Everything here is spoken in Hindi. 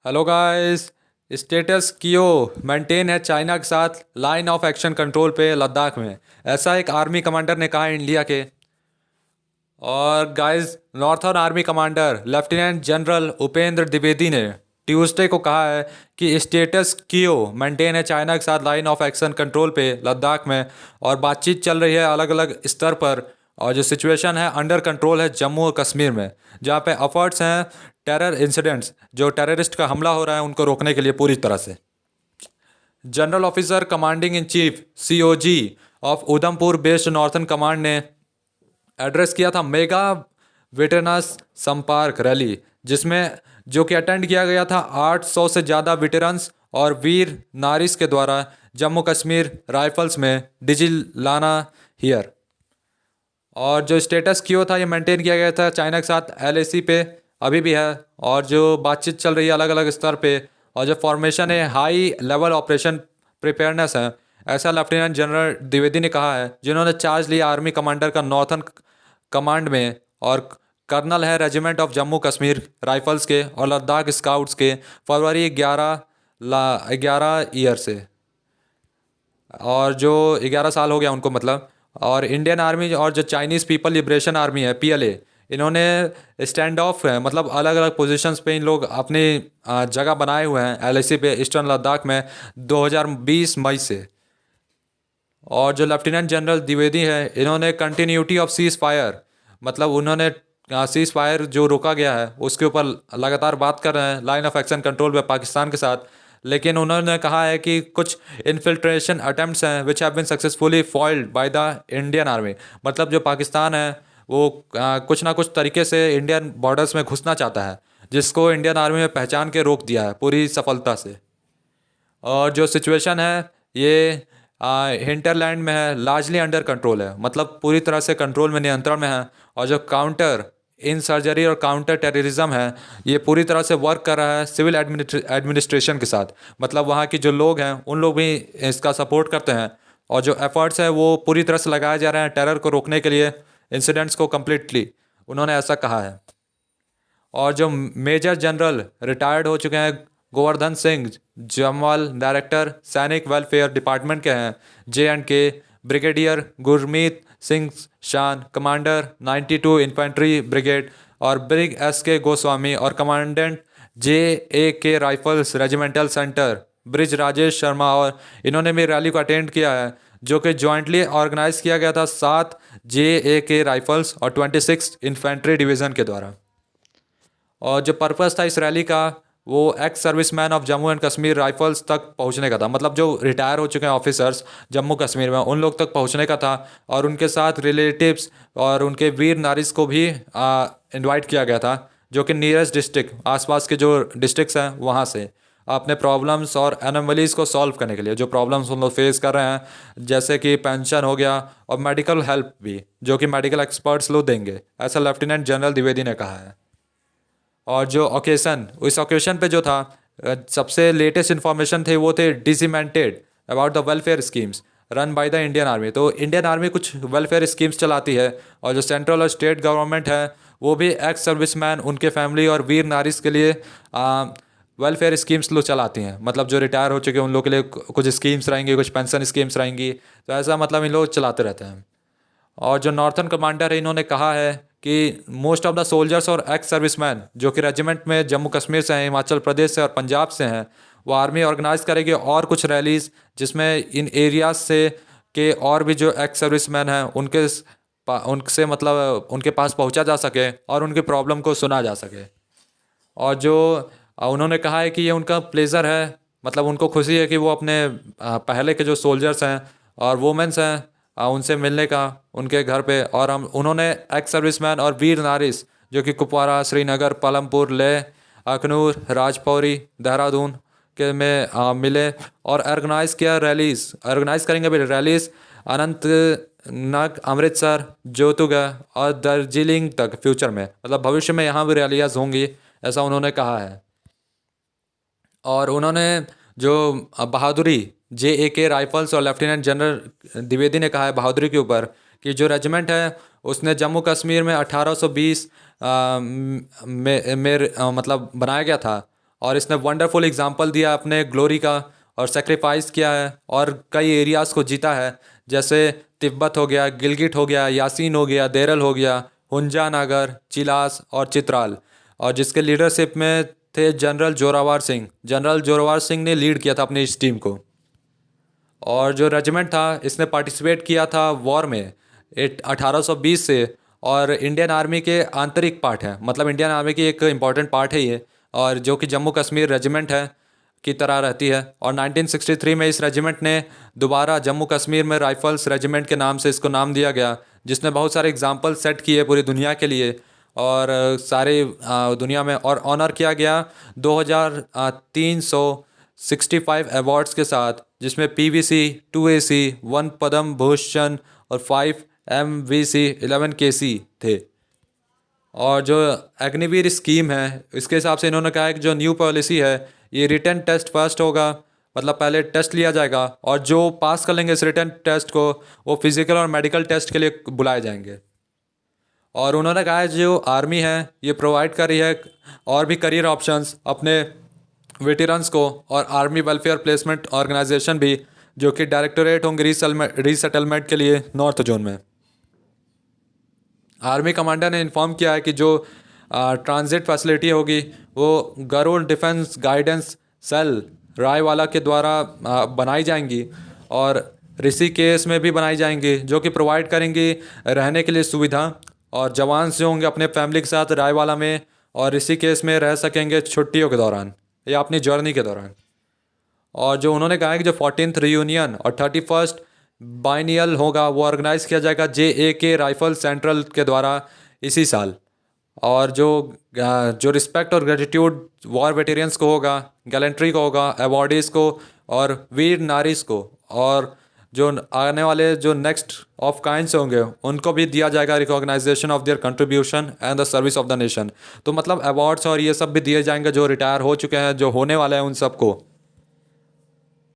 Hello guys. स्टेटस कियो मेंटेन है चाइना के साथ लाइन ऑफ एक्शन कंट्रोल पे लद्दाख में। ऐसा एक आर्मी कमांडर ने कहा है इंडिया के। और guys, northern army commander lieutenant general Upendra Dwivedi ने ट्यूसडे को कहा है कि स्टेटस कियो मेंटेन है चाइना के साथ लाइन ऑफ एक्शन कंट्रोल पे लद्दाख में। और बातचीत चल रही है अलग अलग स्तर पर। और जो सिचुएशन है अंडर कंट्रोल है जम्मू और कश्मीर में, जहाँ पे एफर्ट्स हैं टेरर इंसिडेंट्स, जो टेररिस्ट का हमला हो रहा है उनको रोकने के लिए पूरी तरह से। General officer commanding in chief COG of Udhampur based northern command ने एड्रेस किया था मेगा वेटरनस संपर्क रैली, जिसमें जो कि अटेंड किया गया था 800 से ज़्यादा वेटरन्स और वीर नारिस के द्वारा जम्मू कश्मीर राइफल्स में डिजिल लाना हियर। और जो स्टेटस क्यो था ये मेंटेन किया गया था चाइना के साथ एलएसी पे, अभी भी है। और जो बातचीत चल रही है अलग अलग स्तर पे, और जो फॉर्मेशन है हाई लेवल ऑपरेशन प्रिपेयरनेस है, ऐसा लेफ्टिनेंट जनरल द्विवेदी ने कहा है, जिन्होंने चार्ज लिया आर्मी कमांडर का नॉर्थन कमांड में। और कर्नल है regiment of Jammu Kashmir rifles के और लद्दाख स्काउट्स के फरवरी 11 ईयर से। और जो 11 साल हो गया उनको, मतलब। और इंडियन आर्मी और जो चाइनीज़ पीपल लिबरेशन आर्मी है पीएलए, इन्होंने स्टैंड ऑफ है, मतलब अलग अलग पोजीशंस पे इन लोग अपनी जगह बनाए हुए हैं एलएसी पे ईस्टर्न लद्दाख में 2020 मई से। और जो लेफ्टिनेंट जनरल द्विवेदी है, इन्होंने कंटिन्यूटी ऑफ सीज फायर, मतलब उन्होंने सीज फायर जो रोका गया है उसके ऊपर लगातार बात कर रहे हैं लाइन ऑफ एक्शन कंट्रोल पे पाकिस्तान के साथ। लेकिन उन्होंने कहा है कि कुछ इन्फिल्ट्रेशन अटेम्प्ट्स हैं which have been successfully foiled by the Indian army. मतलब जो पाकिस्तान है वो कुछ ना कुछ तरीके से इंडियन बॉर्डर्स में घुसना चाहता है, जिसको इंडियन आर्मी ने पहचान के रोक दिया है पूरी सफलता से। और जो सिचुएशन है ये हिंटरलैंड में है, लार्जली अंडर कंट्रोल है, मतलब पूरी तरह से कंट्रोल में, नियंत्रण में है। और जो काउंटर इन सर्जरी और काउंटर टेररिज्म है, ये पूरी तरह से वर्क कर रहा है सिविल एडमिनिस्ट्रेशन के साथ। मतलब वहाँ के जो लोग हैं उन लोग भी इसका सपोर्ट करते हैं। और जो एफर्ट्स है वो पूरी तरह से लगाए जा रहे हैं टेरर को रोकने के लिए, इंसिडेंट्स को कम्प्लीटली। उन्होंने ऐसा कहा है। और जो मेजर जनरल रिटायर्ड हो चुके हैं गोवर्धन सिंह जमवाल, डायरेक्टर सैनिक वेलफेयर डिपार्टमेंट के हैं J&K, ब्रिगेडियर गुरमीत सिंह शान कमांडर 92 इन्फेंट्री ब्रिगेड, और ब्रिग S K गोस्वामी और commandant JAK rifles regimental centre bridge Rajesh Sharma, और इन्होंने भी रैली को अटेंड किया है, जो कि जॉइंटली ऑर्गेनाइज किया गया था 7 JAK राइफल्स और 26 इन्फेंट्री डिवीज़न के द्वारा। और जो पर्पस था इस रैली का, वो ex serviceman of Jammu and Kashmir rifles तक पहुंचने का था, मतलब जो रिटायर हो चुके हैं ऑफिसर्स जम्मू कश्मीर में उन लोग तक पहुंचने का था। और उनके साथ रिलेटिव्स और उनके वीर नारिस को भी इनवाइट किया गया था, जो कि नियरेस्ट डिस्ट्रिक्ट, आसपास के जो डिस्ट्रिक्ट्स हैं वहाँ से अपने प्रॉब्लम्स और एनोमलीज को सॉल्व करने के लिए, जो प्रॉब्लम्स उन लोग फेस कर रहे हैं, जैसे कि पेंशन हो गया और मेडिकल हेल्प भी, जो कि मेडिकल एक्सपर्ट्स लोग देंगे, ऐसा लेफ्टिनेंट जनरल द्विवेदी ने कहा है। और जो ओकेशन, इस ओकेशन पे जो था, सबसे लेटेस्ट इन्फॉर्मेशन थे वो थे disseminated about the welfare schemes run by the Indian army. तो इंडियन आर्मी कुछ वेलफेयर स्कीम्स चलाती है, और जो सेंट्रल और स्टेट गवर्नमेंट है वो भी एक्स सर्विसमैन, उनके फैमिली और वीर नारिस के लिए वेलफेयर स्कीम्स लोग चलाती हैं। मतलब जो रिटायर हो चुके हैं उन लोग के लिए कुछ स्कीम्स रहेंगी, कुछ पेंशन स्कीम्स रहेंगी। तो ऐसा मतलब इन लोग चलाते रहते हैं। और जो नॉर्थन कमांडर है, इन्होंने कहा है कि मोस्ट ऑफ द सोल्जर्स और एक्स सर्विसमैन जो कि रेजिमेंट में जम्मू कश्मीर से हैं, हिमाचल प्रदेश से और पंजाब से हैं, वो आर्मी ऑर्गेनाइज करेगी और कुछ रैलीज, जिसमें इन एरियाज से के और भी जो एक्स सर्विसमैन हैं उनसे मतलब उनके पास पहुंचा जा सके और उनकी प्रॉब्लम को सुना जा सके। और जो उन्होंने कहा है कि ये उनका प्लेज़र है, मतलब उनको खुशी है कि वो अपने पहले के जो सोल्जर्स हैं और वुमेंस हैं उनसे मिलने का उनके घर पे। और हम उन्होंने एक्स सर्विसमैन और वीर नारिस जो कि कुपवारा, श्रीनगर, पालमपुर, लेह, अखनूर, राजपौरी, देहरादून के में मिले और ऑर्गेनाइज किया रैलीज, ऑर्गेनाइज करेंगे अभी रैलीज अनंतनाग, अमृतसर, जोतुगा और दार्जिलिंग तक फ्यूचर में, मतलब भविष्य में यहाँ भी रैलियाँ होंगी, ऐसा उन्होंने कहा है। और उन्होंने जो बहादुरी JAK राइफल्स और लेफ्टिनेंट जनरल द्विवेदी ने कहा है बहादुरी के ऊपर कि जो रेजिमेंट है उसने जम्मू कश्मीर में 1820 में मतलब बनाया गया था। और इसने वंडरफुल एग्जाम्पल दिया अपने ग्लोरी का और सेक्रीफाइस किया है और कई एरियाज़ को जीता है, जैसे तिब्बत हो गया, गिलगिट हो गया, यासीन हो गया, देरल हो गया, हुंजा नागर, चिलास और चित्राल। और जिसके लीडरशिप में थे जनरल जोरावर सिंह। जनरल जोरावर सिंह ने लीड किया था अपनी इस टीम को। और जो रेजिमेंट था इसने पार्टिसिपेट किया था वॉर में 1820 से, और इंडियन आर्मी के आंतरिक पार्ट है, मतलब इंडियन आर्मी की एक इम्पॉर्टेंट पार्ट है ये, और जो कि जम्मू कश्मीर रेजिमेंट है की तरह रहती है। और 1963 में इस रेजिमेंट ने दोबारा जम्मू कश्मीर में राइफल्स रेजिमेंट के नाम से इसको नाम दिया गया, जिसने बहुत सारे एग्जाम्पल सेट किए पूरी दुनिया के लिए और सारे दुनिया में, और ऑनर किया गया 2365 अवार्ड्स के साथ, जिसमें PVC 2AC 1 पद्म भूषण और 5 MVC 11 KC थे। और जो अग्निवीर स्कीम है इसके हिसाब से इन्होंने कहा है कि जो न्यू पॉलिसी है ये रिटन टेस्ट फर्स्ट होगा, मतलब पहले टेस्ट लिया जाएगा और जो पास कर लेंगे इस रिटन टेस्ट को वो फिजिकल और मेडिकल टेस्ट के लिए बुलाए जाएंगे। और उन्होंने कहा है जो आर्मी है ये प्रोवाइड कर रही है और भी करियर ऑप्शंस अपने वेटरन्स को, और आर्मी वेलफेयर प्लेसमेंट ऑर्गेनाइजेशन भी, जो कि डायरेक्टोरेट होंगे रीसेटलमेंट के लिए नॉर्थ जोन में। आर्मी कमांडर ने इन्फॉर्म किया है कि जो ट्रांजिट फैसिलिटी होगी वो Garud defence guidance cell Raiwala के द्वारा बनाई जाएंगी और ऋषिकेश में भी बनाई जाएंगी, जो कि प्रोवाइड करेंगी रहने के लिए सुविधा, और जवान जो होंगे अपने फैमिली के साथ रायवाला में और ऋषिकेश में रह सकेंगे छुट्टियों के दौरान या अपनी जर्नी के दौरान। और जो उन्होंने कहा है कि जो 14th रियूनियन और 31st बाइनियल होगा वो ऑर्गेनाइज किया जाएगा JAK राइफल सेंट्रल के द्वारा इसी साल। और जो रिस्पेक्ट और ग्रेटिट्यूड वॉर वेटेरियंस को होगा, गैलेंट्री को होगा, अवॉर्डीज को और वीर नारीज को, और जो आने वाले जो नेक्स्ट ऑफ काइंड्स होंगे उनको भी दिया जाएगा recognization of their contribution and the service of the nation. तो मतलब अवार्ड्स और ये सब भी दिए जाएंगे जो रिटायर हो चुके हैं, जो होने वाले हैं उन सबको।